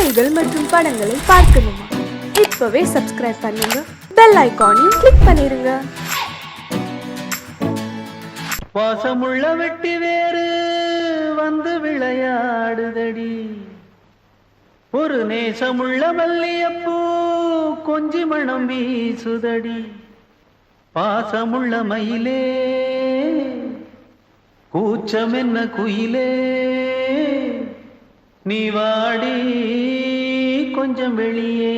செய்திகள் மற்றும் படங்களை பார்க்கணுமா? இப்பவே சப்ஸ்கிரைப் பண்ணுங்க, பெல் ஐகானையும் கிளிக் பண்ணிருங்க. பாசமுள்ள வெட்டி வேறு வந்து விளையாடுதடி, ஒரு நேசமுள்ள மல்லியப்பூ கொஞ்சி மணம் வீசுதடி. பாசமுள்ள மயிலே கூச்சம் என்ன குயிலே, நீ வாடி கொஞ்சம் வெளியே.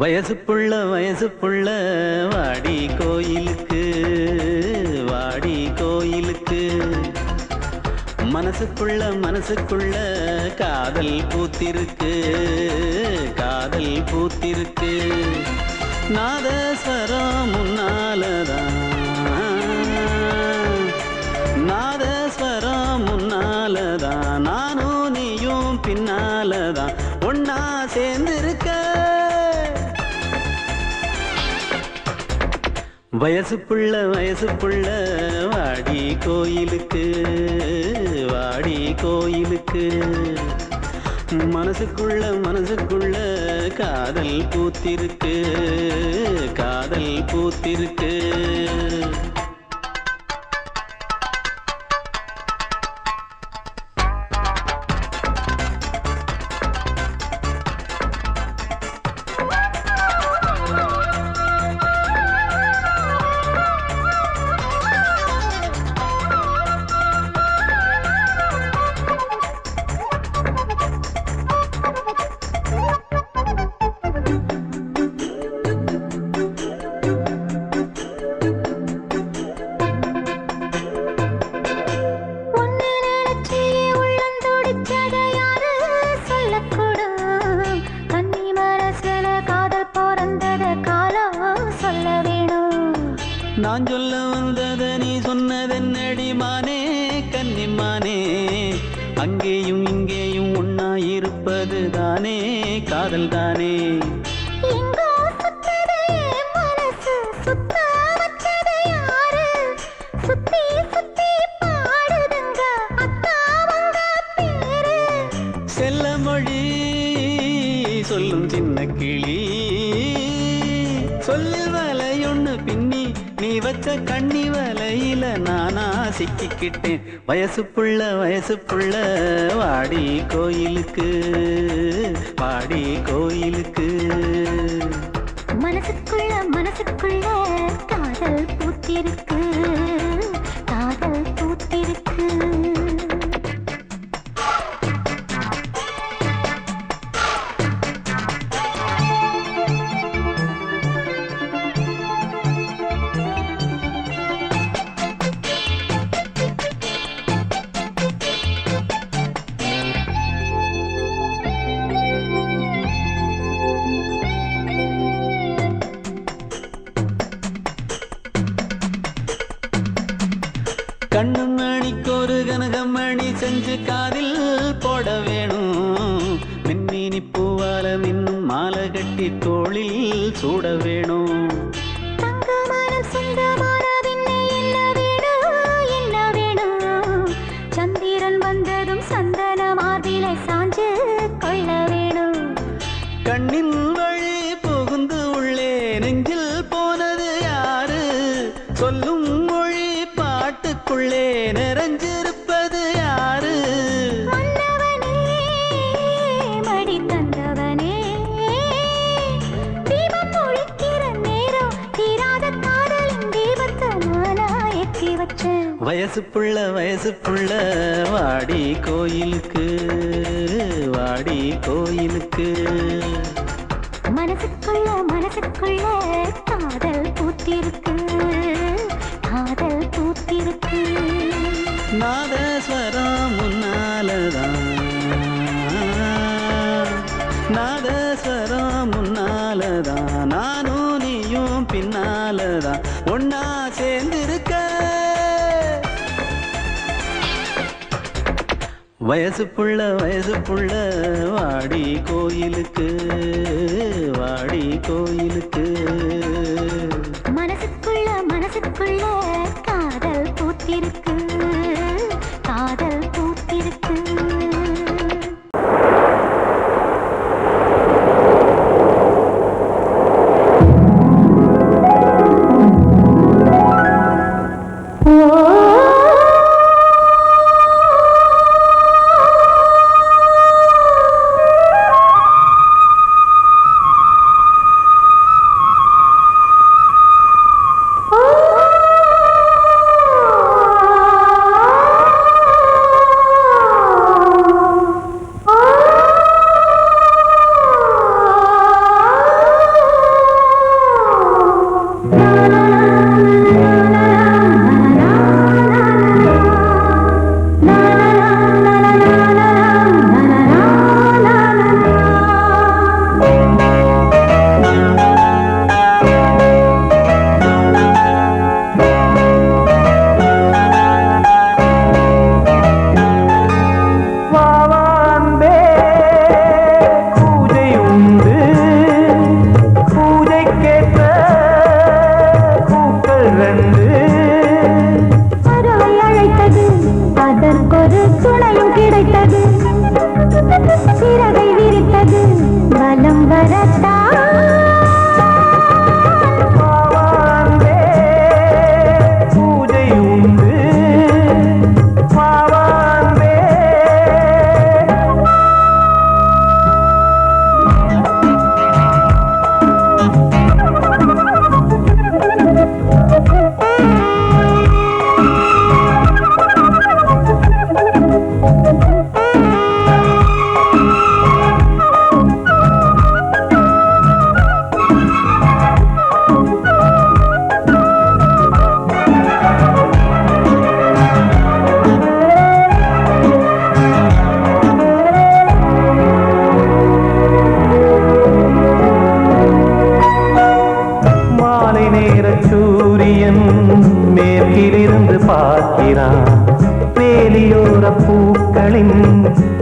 வயசு புள்ள வாடி கோயிலுக்கு, வாடி கோயிலுக்கு. மனசுக்குள்ள காதல் பூத்திருக்கு, காதல் பூத்திருக்கு. நாதஸ்வரம் முன்னாலதான், நாதஸ்வரம் முன்னாலதான், நானும் நீயும் பின்னாலதான் ஒன்னா சேர்ந்திருக்க. வயசு புள்ள வாடி கோயிலுக்கு, வாடி கோயிலுக்கு. மனசுக்குள்ள காதல் பூத்திருக்கு, காதல் பூத்திருக்கு. நான் சொல்ல வந்தத நீ சொன்னதென்னடி மானே, கன்னிமானே. அங்கேயும் இங்கேயும் ஒன்னா இருப்பது தானே காதல் தானே. செல்ல மொழி சொல்லும் சின்ன கிளி, சொல்லில் வலையொன்னு பின்னி நீ வச்ச கண்ணி வலையில நானா சிக்கிக்கிட்டேன். வயசு புள்ள வாடி கோயிலுக்கு, வாடி கோயிலுக்கு. மனசுக்குள்ள காதல் பூத்திருக்கு, காதல் பூத்திருக்கு. கண்ணு மணிக்கு ஒரு கனகமணி செஞ்சு காதில் போட வேணும், மின்மினி பூவால மின்னும் மாலை கட்டி தோளில் சூட வேணும். சந்திரன் வந்ததும் சந்தன மார்பிலை சாஞ்சு கொள்ள வேணும். கண்ணின் வழி புகுந்து உள்ளே நெஞ்சில் போனது யாரு, சொல்லும் மொழி பாட்டுக்குள்ளே நிறைஞ்சிருப்பது யாரு. மன்னவனே மடி தந்தவனே, தீபம் ஒழிக்கிற நேரம் தீராத காதலின் தீபத்தை நானா ஏற்றி வச்சேன். வயசு புள்ள வாடி கோயிலுக்கு, வாடி கோயிலுக்கு. மனசுக்குள்ள காதல் பூத்திருக்கு, காதல் பூத்திருக்கு. நாதஸ்வரம் முன்னாலதான், நாதஸ்வரம் முன்னாலதான், நானும் நீயும் பின்னாலதான் ஒன்னா சேர்ந்திருக்க. வயசு புள்ள வாடி கோயிலுக்கு வாடி கோயிலுக்கு மனசுக்குள்ள காதல் பூத்திருக்கு காதல் பூத்திருக்கு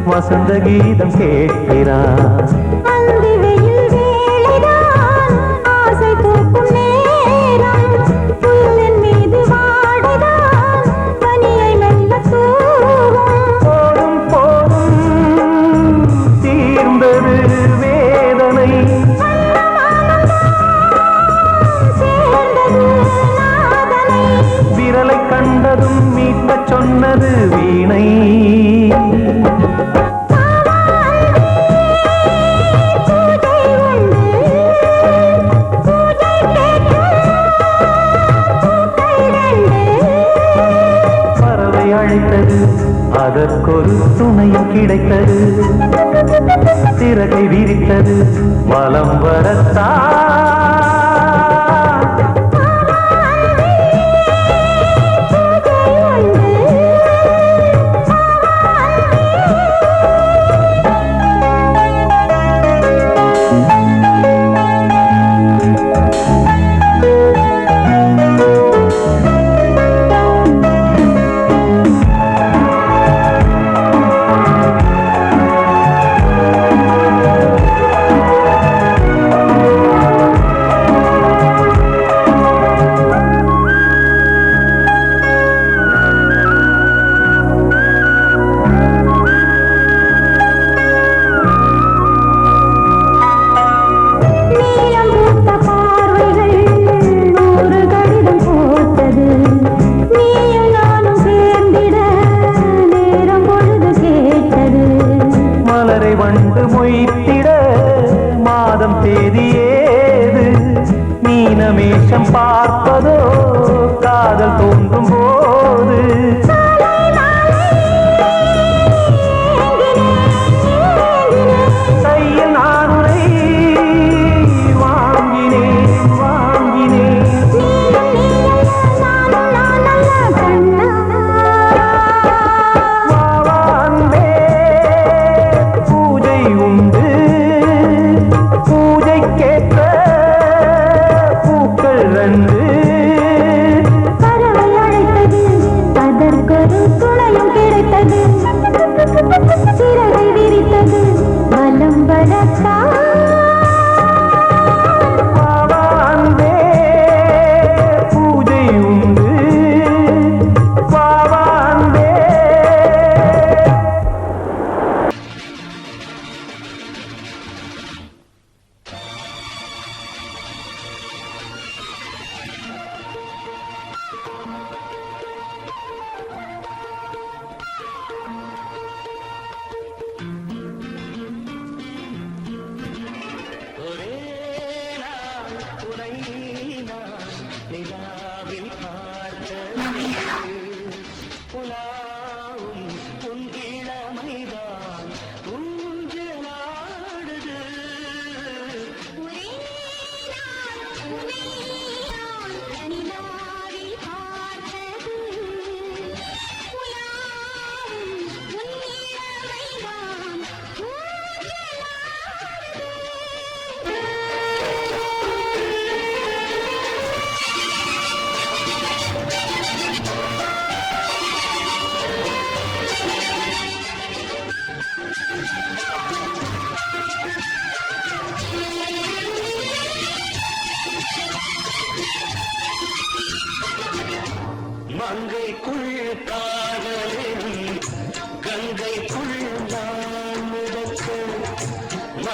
வசந்த கீதம் கேட்கிறான் போதும் போதும் தீர்ந்தது வேதனை விரலை கண்டதும் மீட்கச் சொன்னது வீணை அதற்கொரு துணையும் கிடைத்தது சிறகை விரித்தது வலம் வரத்தான்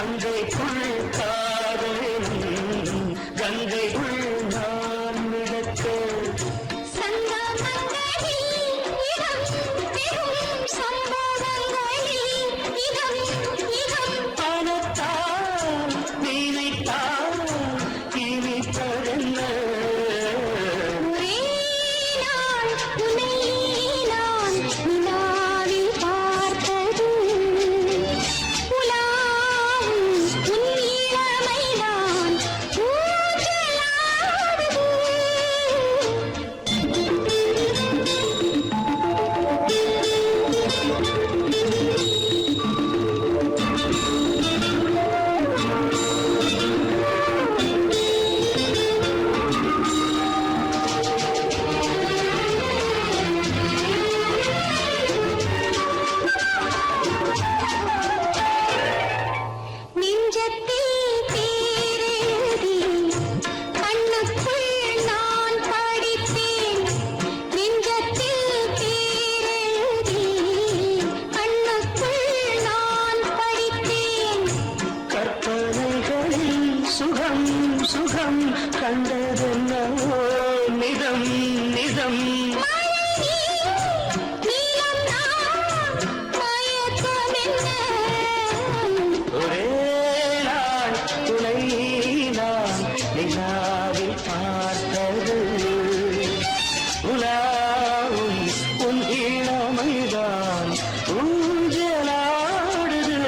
தங்கைக்குள் காதலும் கங்கைக்குள் நான் மிதக்க பணத்தால் நினைத்தால் இனிப்பதென்ன சுகம் சுகம் கண்டதென்னவோ நிதம் நிதம் ஒரே நாள் துணை நான் நிலாவில் பார்த்தது உலாவும் உன் இளமைதான் ஊஞ்சலாடுது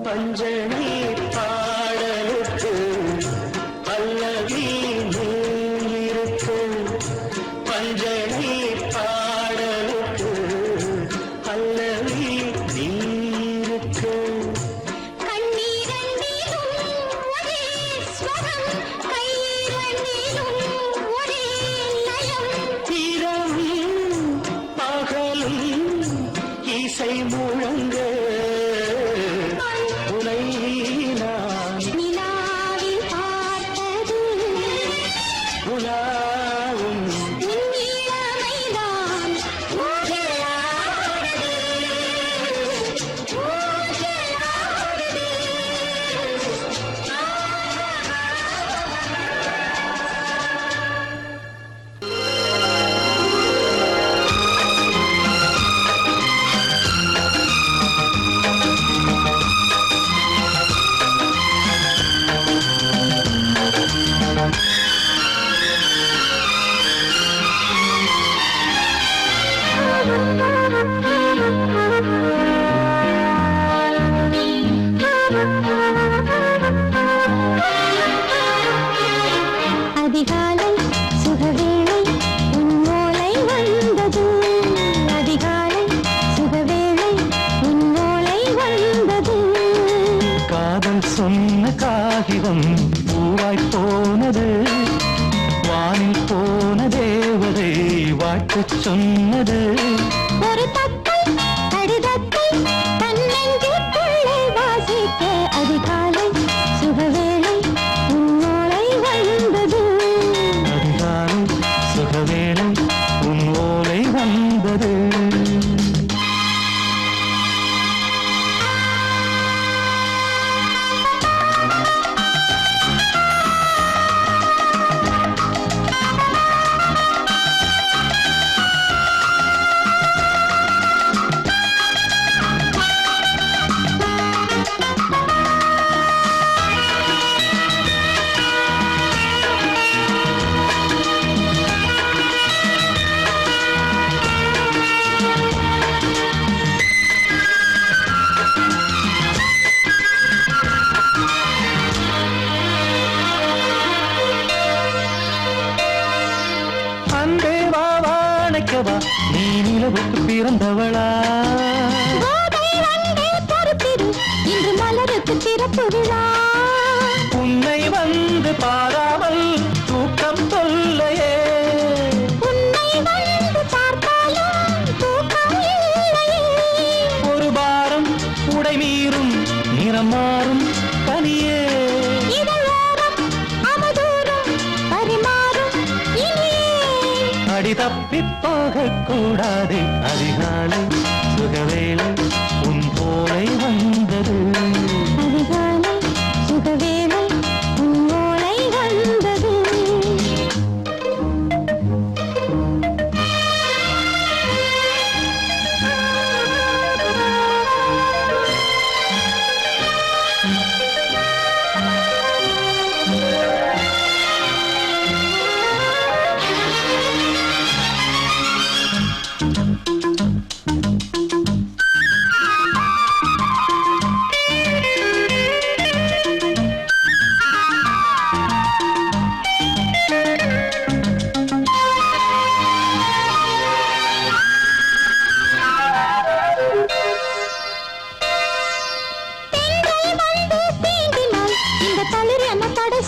பஞ்சனி பாடலுக்கு பல்லவி இருக்கு பஞ்சனி பாடலுக்கு பல்லவி இருக்கு இரவும் பகலும் இசை முழங்க உனை நான் உலாவும் அதிகாலை சுகவேளை உன்னோலை வந்தது அதிகாலை சுகவேளை உன்னோலை வந்தது காதல் சொன்ன காகிதம் பூவாய் போனது வானில் போன தேவதை வாழ்த்துச் சொன்னது ஒரு தத்தை கடிதத்தை தன்னெஞ்சுக்குள்ளே வாசிக்க அதிகாலை சுகவேளை உன்னோலை வந்தது அதிகாலை சுகவேளை உன் ஓலை வந்தது அன்பே வா வாழைக்கவா நீ நிலவுக்கு பிறந்தவளா கோதை வந்தே பொறுத்திரு இன்று மலருக்கு திறப்பு விழா உன்னை வந்து பாராமல் தூக்கம் தொல்லையே உன்னை வந்து பார்த்தாலும் தப்பி போகக்கூடாது. அதிகாலை சுகவேளை உன் போலை வந்தது. அதிகாலை சுகவேளை உன் ஓலை வந்தது.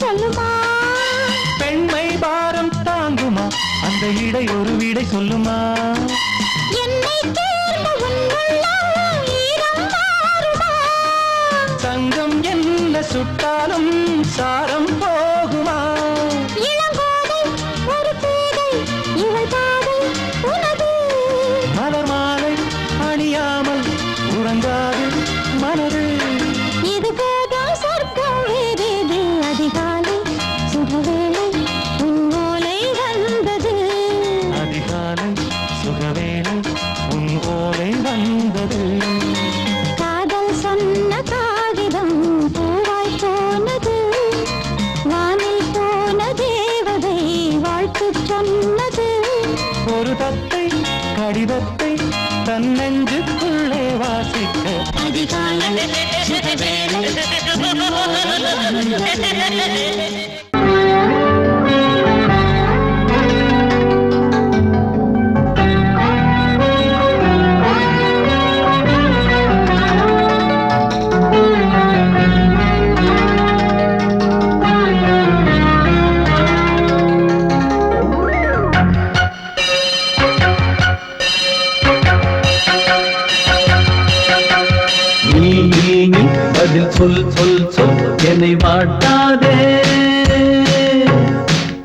சொல்லுமா பெண்மை பாரம் தாங்குமா? அந்த இடை ஒரு விடை சொல்லுமா? என்னை தேர்ந்த உன் உள்ளம் ஈரம் மாறுமா? தங்கம் என்ன சுட்டாலும் சாரம் போகுமா? இளங்கோதை ஒரு பேதை இவள் பாதை உனது. மலர் மாலை அணியாமல் உறங்காது மனது. இது போதும் சொர்க்கம் வேறேது. அதிகாலை சுகவேளை உன் ஓலை வந்தது. அதிகாலை சுகவேளை உன் ஓலை வந்தது. காதல் சொன்ன காகிதம் பூவாய் போனது. வானில் போன தேவதை வாழ்த்து சொன்னது. ஒரு தத்தை கடிதத்தை தன் நெஞ்சுக்குள்ளே வாசிக்க. அதிகாலை சுகவேளை உன் ஓலை வந்தது. பதில் சொல் சொல் சொல் என்னை வாட்டாதே.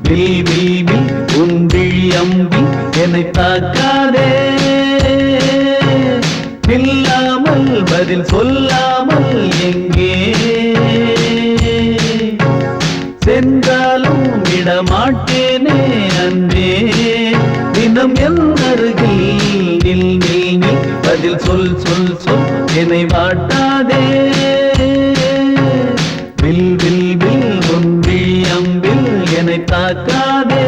வில் வில் வில் உன் விழி அம்பி என்னை தாக்காதே. இல்லாமல் பதில் சொல்லாமல் எங்கே சென்றாலும் விடமாட்டேனே அன்பே. தினம் என் அருகில் நில் நில் நில் பதில் சொல் சொல் சொல் என்னை வாட்டாதே. வில் வில் வில் உன் விழி அம்பில் என்னை தாக்காதே.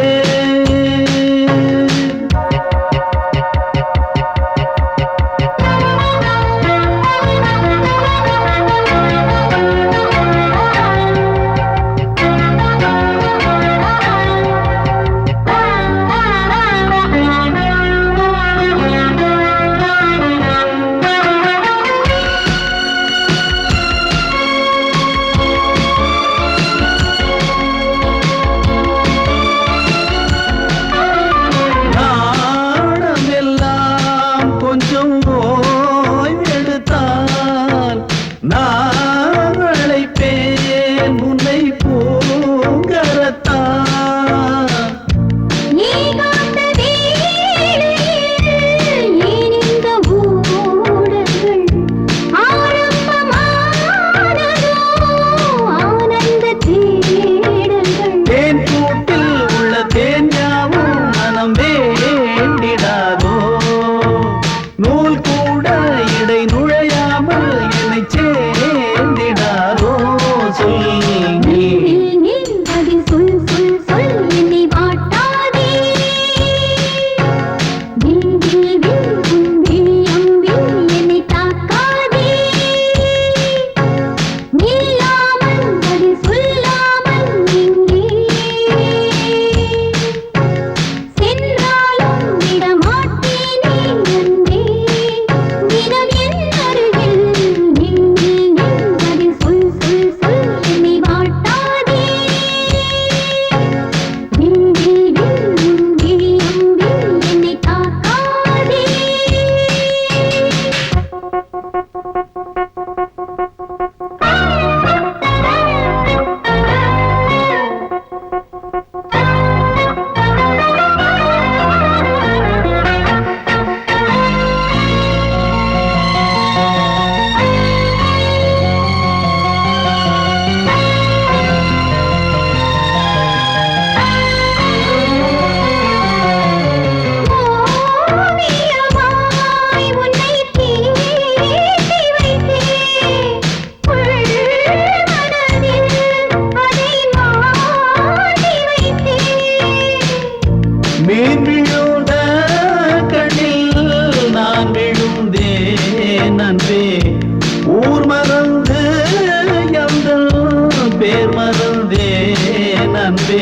மீன் விழுந்த கண்ணில் நான் விழுந்தேன் அன்பே. ஊர் மறந்து எங்கள் பேர் மறந்தேன் அன்பே.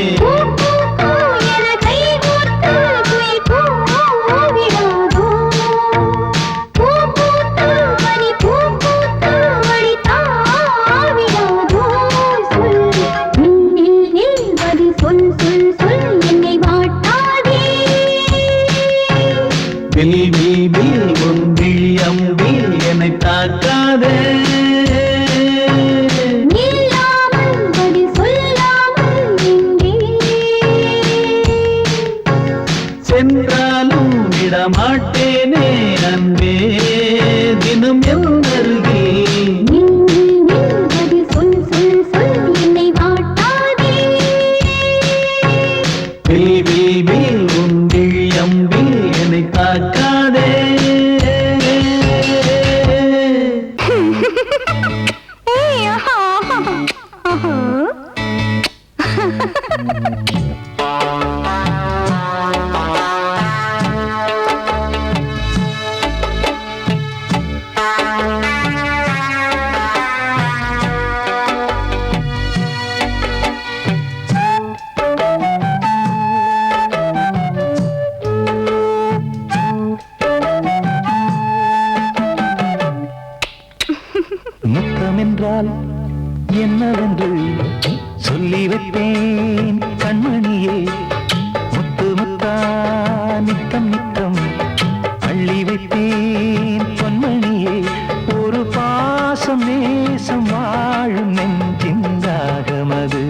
வில் வில் வில் உன் விழி அம்பி என்னை தாக்காதே. சென்றாலும் விடமாட்டேனே அன்பே தினம் என் அருகில். வில் வில் வில் உன் விழி அம்பி என்னை தாக்காதே. முத்தம் என்றால் என்னவென்று சொல்லி வைப்பேன் கண்மணியே. முத்து முத்தா நித்தம் நித்தம் அள்ளி வைப்பேன் பொன்மணியே. ஒரு பாசம் நேசம் வாழும் நெஞ்சின் ராகமது.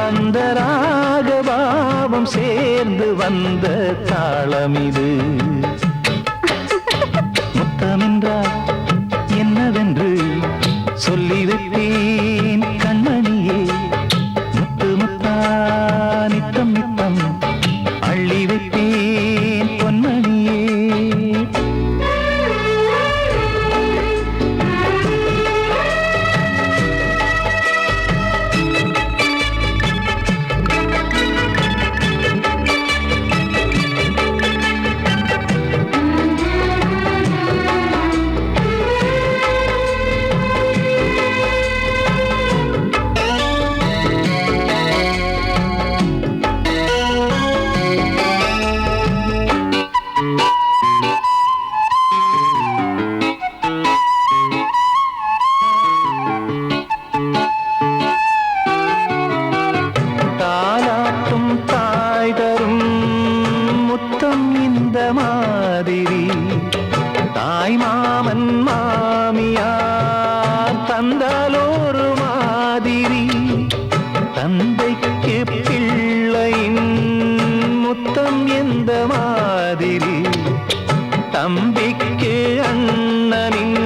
அந்த ராகபாவம் சேர்ந்து வந்த தாளமிது. முத்தமென்றால் என்னவென்று சொல்லி வைப்பேன் கண்மணியே. முத்து முத்தா நித்தம் நித்தம் அள்ளி வைப்பேன் பொன்மணியே. தாலாட்டும் தாய் தரும் முத்தம் இந்த மாதிரி. தாய் மாமன் மாமியார் தந்தாலோரு மாதிரி. தந்தைக்கு பிள்ளையின் முத்தம் எந்த மாதிரி. தம்பிக்கு அண்ணனின்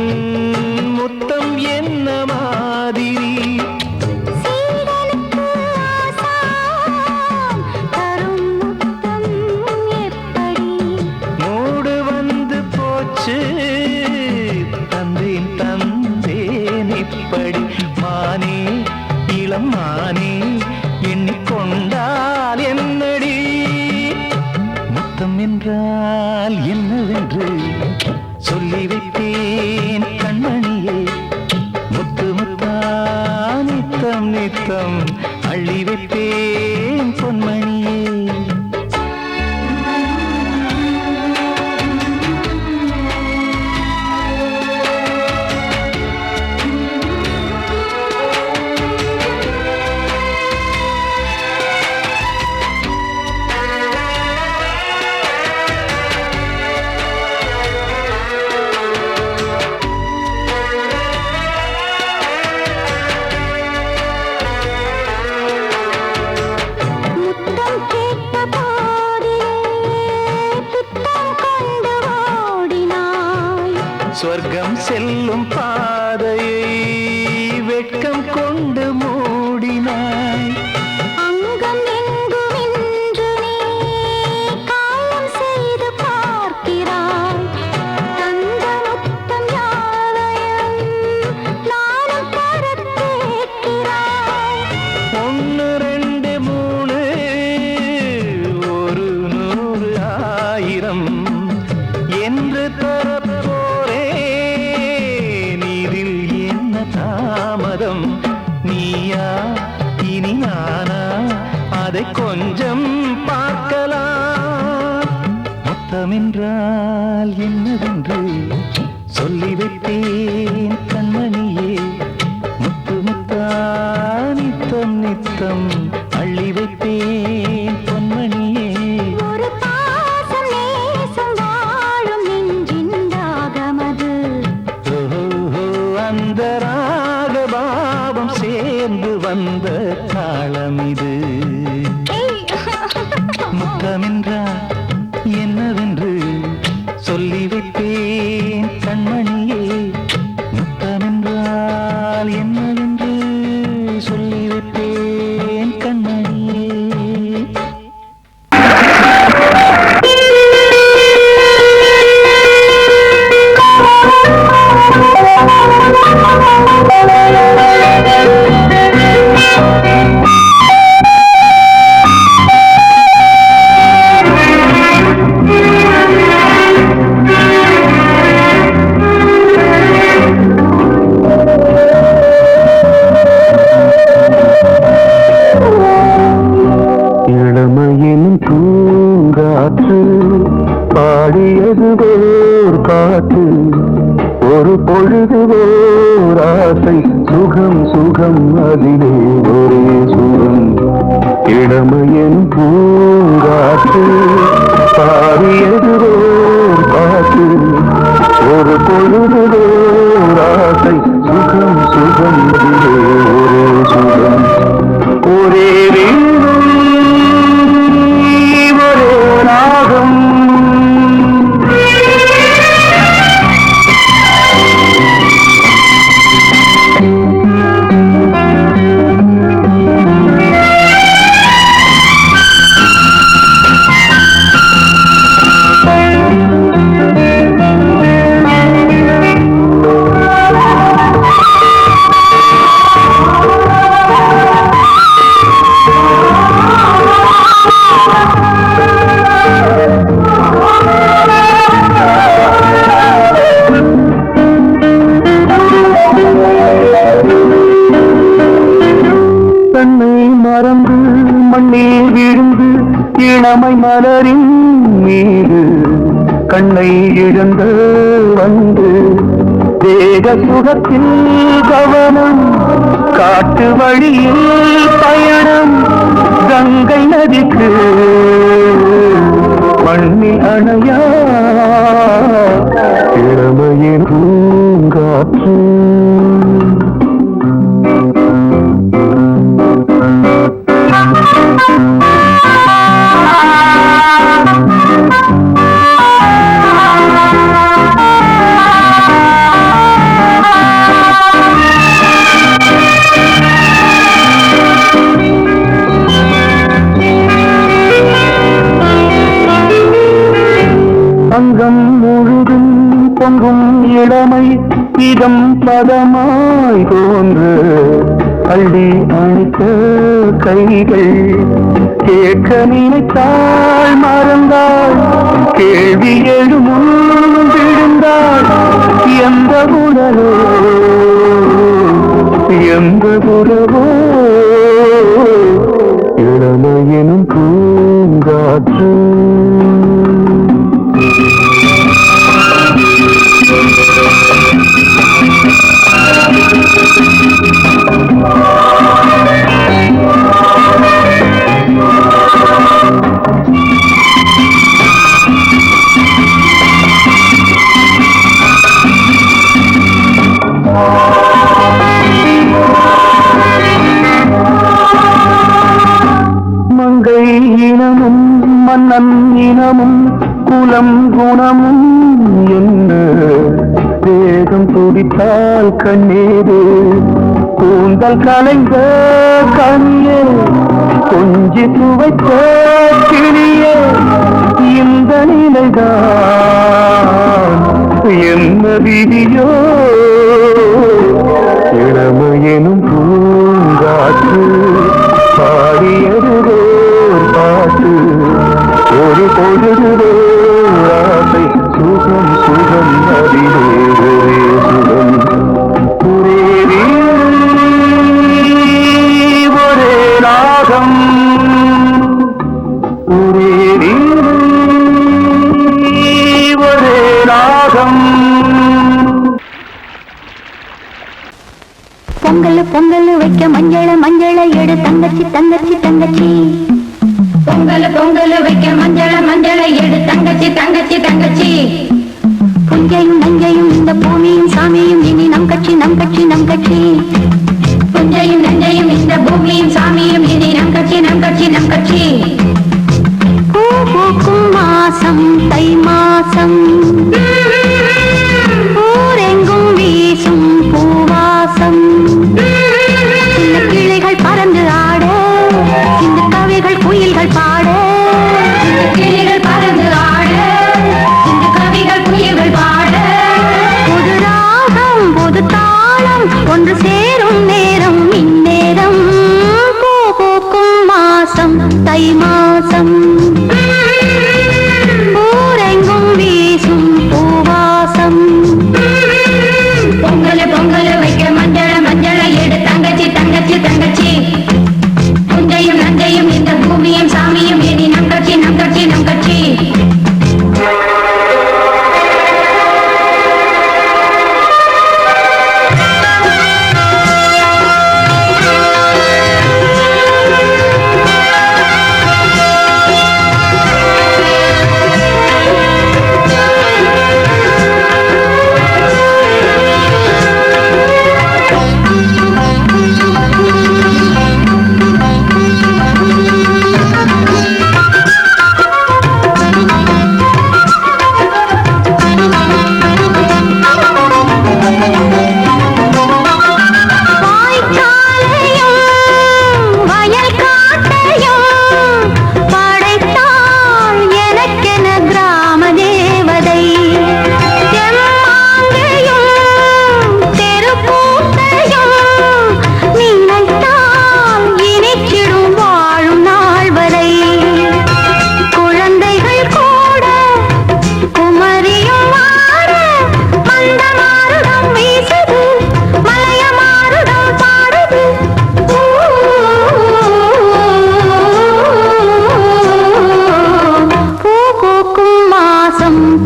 முத்தம் என்ன மாதிரி. மூடு வந்து போச்சு தந்தேன் தந்தேன் இப்படி. மானே இளம் மானே எண்ணிக்கொண்டால் என்னடி. முத்தம் என்றால் என்னவென்று சொல்லி வைத்தேன் கண்மணியே. முத்து முத்தா நித்தம் நித்தம் அள்ளி வைப்பேன் பொன்மணியே. சொர்க்கம் செல்லும் பாதையை வெட்கம் கொண்டு மூடினாய். அங்கம் எங்கும் இன்று நீ காயம் செய்து பார்க்கிறாய். தந்த முத்தம் யாவையும் நானும் தரக் கேட்கிறாய். 1 2 3 நேரம் பார்க்கலாம். முத்தமென்றால் என்னவென்று சொல்லி வைத்தேன் கண்மணியே. முத்து முத்தா நித்தம் நித்தம் அள்ளி வைத்தேன் பொன்மணியே. ஒரு பாசம் நேசம் வாழும் நெஞ்சின் ராகமது. ஓஹோ, அந்த ராகபாவம் சேர்ந்து வந்த தாளம் இது. முத்தமென்றால் என்னவென்று சொல்லி வைத்தேன் கண்மணியே. முத்தமென்றால் என்னவென்று சொல்லி வைத்தேன் கண்மணியே. இளமையின் பூங்காற்று பாடியது ஓர் பாட்டு. ஒரு பொழுது ஓர் ஆசை சுகம் சுகம் அதிலே ஒரே சுகம். இளமையின் பூங்காற்று பாடியது ஓர் பாட்டு. ஒரு பொழுது ஓர் ஆசை சுகம் சுகம் அதிலே ஒரே சுகம். ஒரே வீடும் ஒரே ராகம். தன்னை மறந்து மண்ணில் விழுந்து இளமை மலரின் மீது கண்ணை இழந்து வந்து தேக சுகத்தில் கவனம். காட்டு வழியில் பயணம். கங்கை நதிக்கு மண்ணில் அணையா இளமையின் பூங்காற்று. அங்கம் முழுதும் பொங்கும் இளமை இதம் பதமாய் தோன்று அள்ளி அணைத்த கைகள். கேட்க நினைத்தாள் மறந்தாள் கேள்வி எழுமுன் விழுந்தாள். எந்த உடலோ எந்த உறவோ இளமையினும் பூங்காற்று. மங்கை இனமும் மன்னன் இனமும் குலம் குணமும் என்ன வேகம் துடித்தால் கண்ணீரு. கூந்தல் கலைந்த கனியே கொஞ்சி துவைத்த கிளியே. இந்த நிலைதான் என்ன விதியோ இளமையெனும் பூங்காற்று. பாடியது பாட்டு ஒரு பொழுது ஆசை சுகம் சுகம் அதிலே ஒரே சுகம். ஒரே வீடு ஒரே ராகம். பொங்கல் வைக்க மஞ்சள மஞ்சள எடு தங்கச்சி தங்கச்சி தங்கச்சி. புஞ்சையும் நஞ்சையும் இந்த பூமியும் சாமியும் இனி நம் கட்சி நம் கட்சி நம் கட்சி. புஞ்சையும் நஞ்சையும் இந்த பூமியும் சாமியும் இனி நம் கட்சி நம் கட்சி நம் கட்சி. பூ பூக்கும் மாசம் தை மாசம், ஊரெங்கும் வீசும் பூவாசம். சின்ன கிளைகள் பறந்து ஆட, சின்ன கவிகள் குயில்கள் பாட. சின்ன கிளைகள் பறந்து ஆட, சின்ன கவிகள் குயில்கள் பாட. புது ராகம் புது தாளம் ஒன்று சேரும் நேரம் இந்நேரம். பூ பூக்கும் மாசம் தை மாசம், ஊரெங்கும் வீசும் பூவாசம். பொங்கல் பொங்கல் வைக்க மஞ்சள மஞ்சள எடு தங்கச்சி தங்கச்சி தங்கச்சி. புஞ்சையும் நஞ்சையும் இந்த பூமியும் சாமியும் இனி நம் கட்சி நம் கட்சி நம் கட்சி.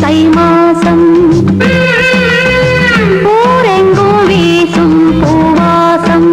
தை மாசம், ஊரெங்கும் வீசும் பூவாசம்.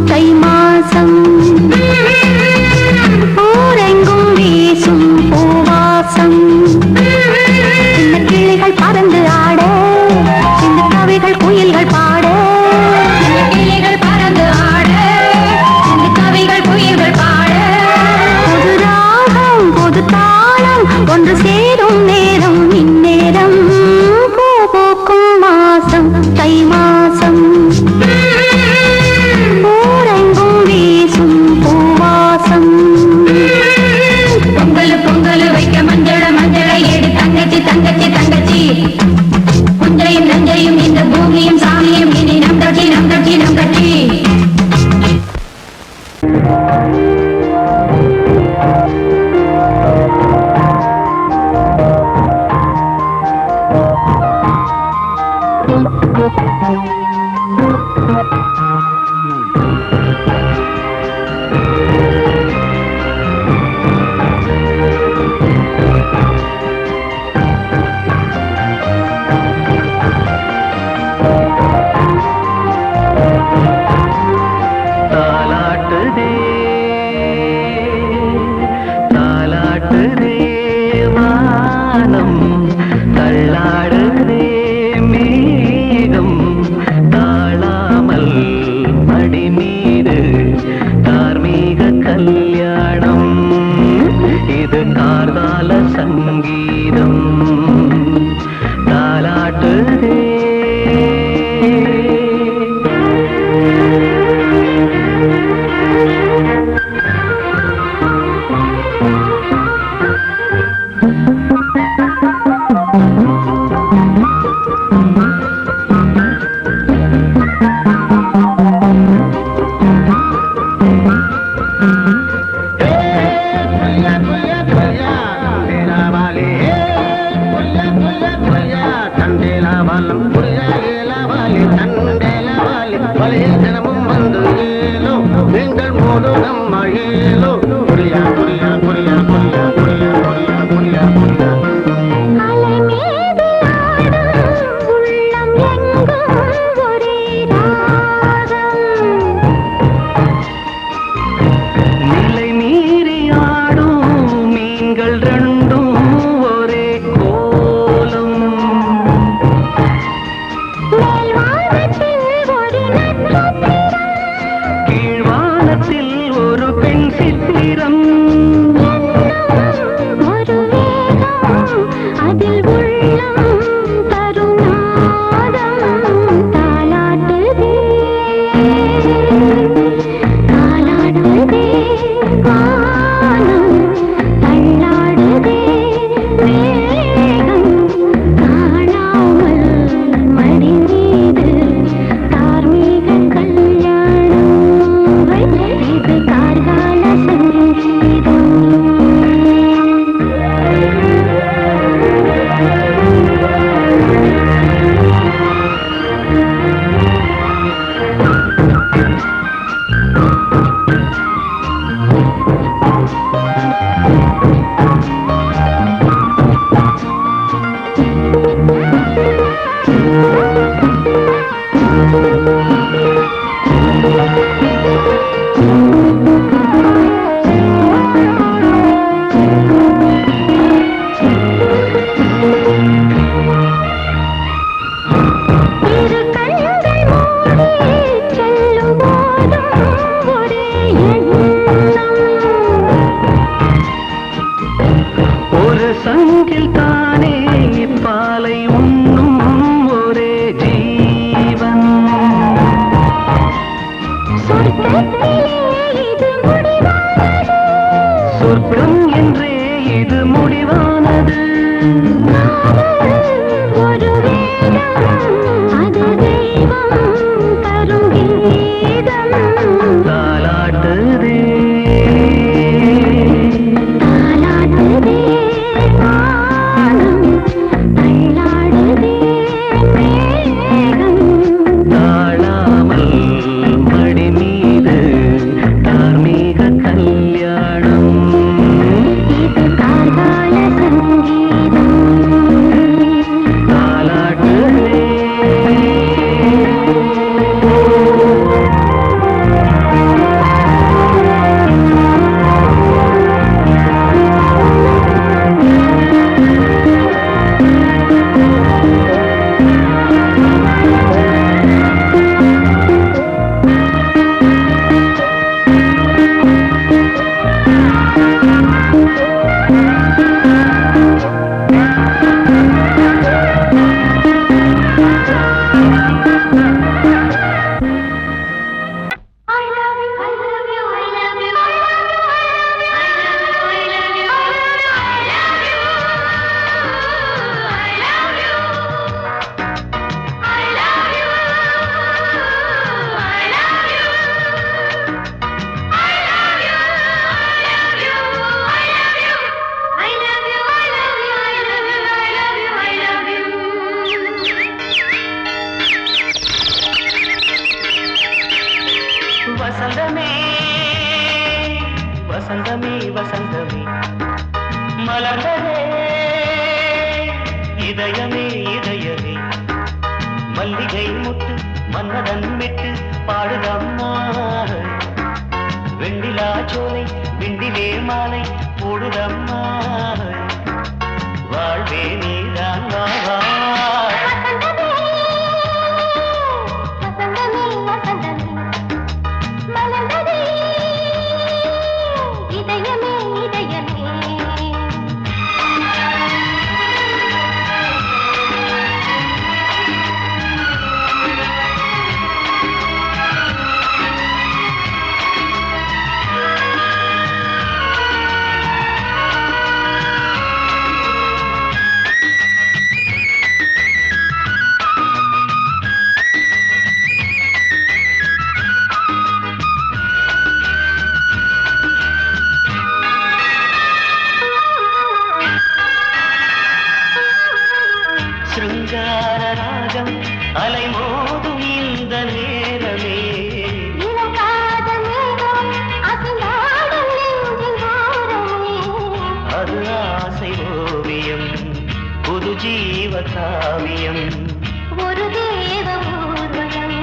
தை மாசம், ஊரெங்கும் வீசும் பூவாசம். சின்ன கிளிகள் பறந்து ஆட, சின்ன கவிகள் குயில்கள் பாட. சின்ன கிளிகள் பறந்து ஆட, சின்ன கவிகள் குயில்கள் பாட. புது ராகம் புது தாளம் ஒன்று சேரும் நேரம் இந்நேரம். பூ பூக்கும் மாசம் தை மாசம், ஊரெங்கும் வீசும் பூவாசம். பொங்கல் பொங்கல் வைக்க மஞ்சள மஞ்சள எடு தங்கச்சி தங்கச்சி தங்கச்சி. புஞ்சையும் நஞ்சையும் இந்த பூமியும் சாமியும் இனி நம் கட்சி நம் கட்சி நம் கட்சி. வானம் தள்ளாடுதே மேகம் தாழாமல் மடி மீது தார்மீக கல்யாணம் இது கார்கால சங்கீதம் தாலாட்டுதே வசந்தமே வசந்தமே வசந்தமே மலர்ந்ததே இதயமே இதயமே மல்லிகை முட்டு மன்னதன் விட்டு பாடுதம்மா வெண்ணிலா சோலை விண்டிலே மாலை போடுதம்மா வாழ் காவியம் ஒரு தேவ ஊர்வலம்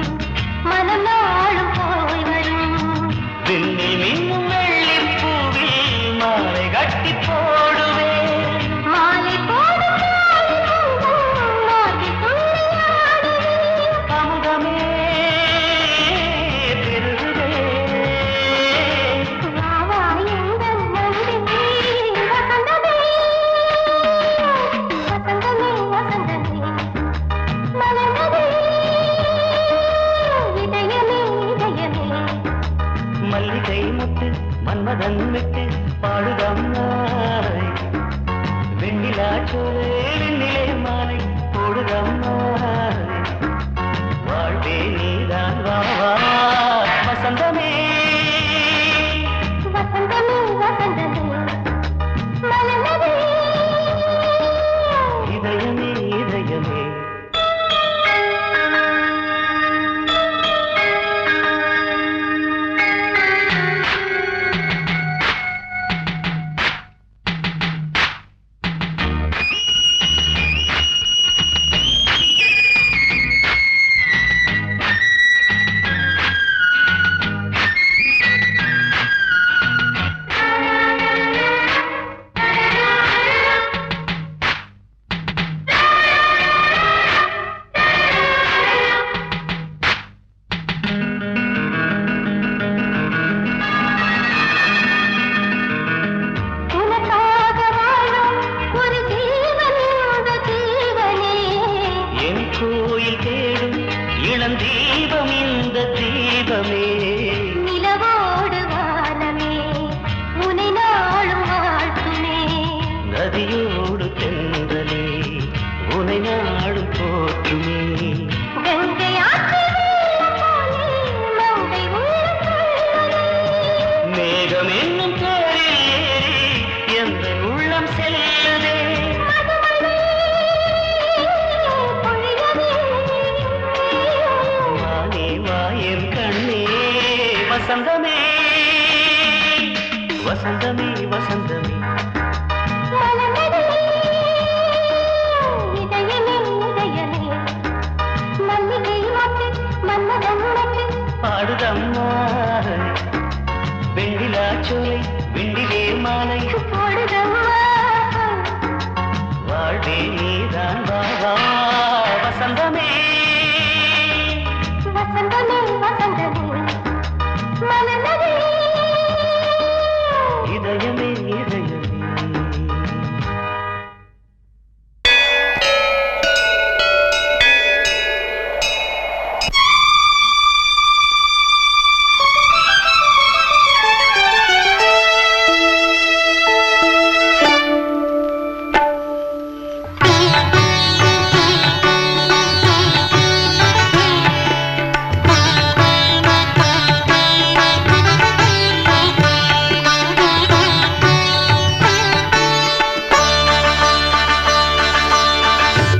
மனம் நாளும் போய் வரும் விண்ணில் மின்னும் வெள்ளி பூவில் மாலை கட்டி போடுவேன் மாலை போடும் மாலை துள்ளியாடுவேன் அமுதமே பெருகுதே வாவா எங்கள் நந்தினி வசந்தமே வசந்தமே வசந்தமே மலர்ந்ததே இதயமே இதயமே மல்லிகை முத்து மன்மதன் விட்டு பாடுதம்மாய் வெண்ணிலா சோலை வெண்ணிலே மாலை போடுதம்மாய் வாழ்வே நீதான் வா வா வசந்தமே வசந்தமே வசந்தமே மலர்ந்ததே இதயமே இதயமே உனக்காக வாழும் ஒரு ஜீவன் இந்த ஜீவனே என் கோயில் தேடும் இளந்தீபம் இந்த தீபமே நிலவோடு வானமே உனை நாளும் வாழ்த்துமே நதியோடு தென்றலே உனை நாடும் போற்றுமே கங்கை ஆற்று வெள்ளம் போலே மங்கை உள்ளம் கொள்ளுதே. மேகம் என்னும் பேரில் ஏறி எந்த உள்ளம் செல்லுதே மதுமழை பொழியவே. வானே வாயன் கண்ணே வசந்தமே வசந்தமே வசந்தமே மலர்ந்ததே இதயமே இதயமே மல்லிகை மொட்டு மன்மதன் மொட்டு பாடுதம்மா வெண்ணிலா சோலை வெண்ணிலே மாலை போடுதம்மா வாழ்வே நீதான் வா வா வசந்தமே வசந்தமே வசந்தமே மலர்ந்ததே இதயமே இதயமே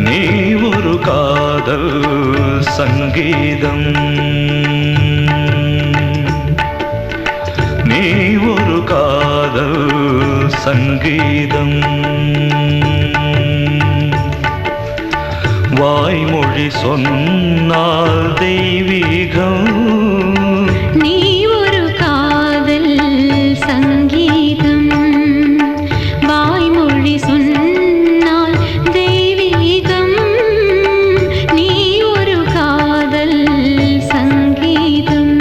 நீ ஒரு காதல் சங்கீதம் நீ ஒரு காதல் சங்கீதம் வாய்மொழி சொன்னால் தெய்வீகம் நீ ஒரு காதல் சங்கீதம் வாய்மொழி சொன்னால் தெய்வீகம் நீ ஒரு காதல் சங்கீதம்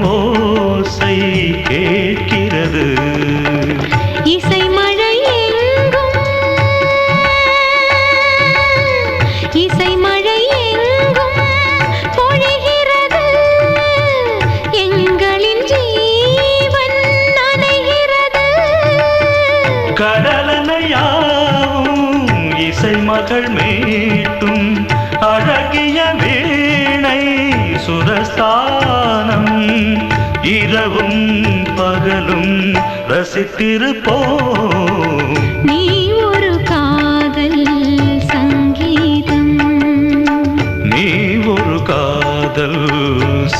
ஓசை கேட்கிறது. இசை மழை இசை மகள் மீட்டும் அழகிய வீணை சுரஸ்தானம் இரவும் பகலும் ரசித்திருப்போம். நீ ஒரு காதல் சங்கீதம், நீ ஒரு காதல்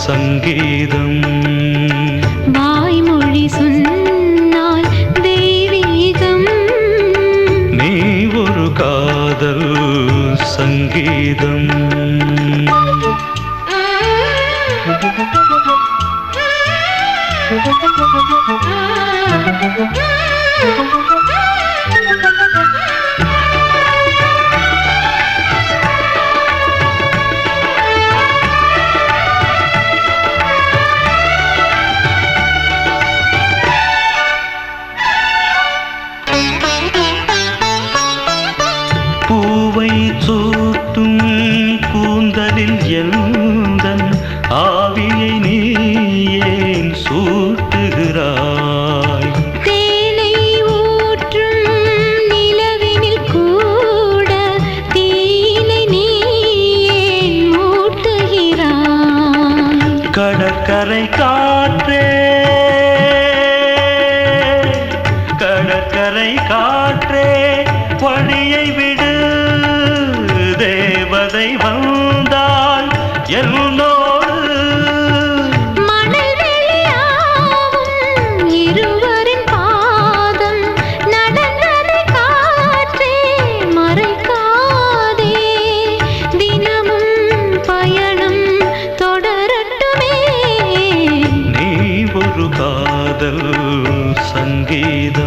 சங்கீதம். வாய்மொழி சொன்னால் தெய்வீகம், நீ ஒரு காதல் சங்கீதம். பூவை சூட்டும் கூந்தலில் எந்தன் ஆவியை நீ ஏன் சூட்டுகிறாய்? தேனை ஊற்றும் நிலவினில் கூட தீனை நீ ஏன் மூட்டுகிறாய்? கடற்கரை காற்றே, கடற்கரை காற்றே வழியை விடு, தேவதை வந்தால் என்னோடு. மணல் வெளியாகும் இருவரின் பாதம் நடந்ததை காற்றே மறைக்காதே, தினமும் பயணம் தொடரட்டுமே. நீ ஒரு காதல் சங்கீதம்.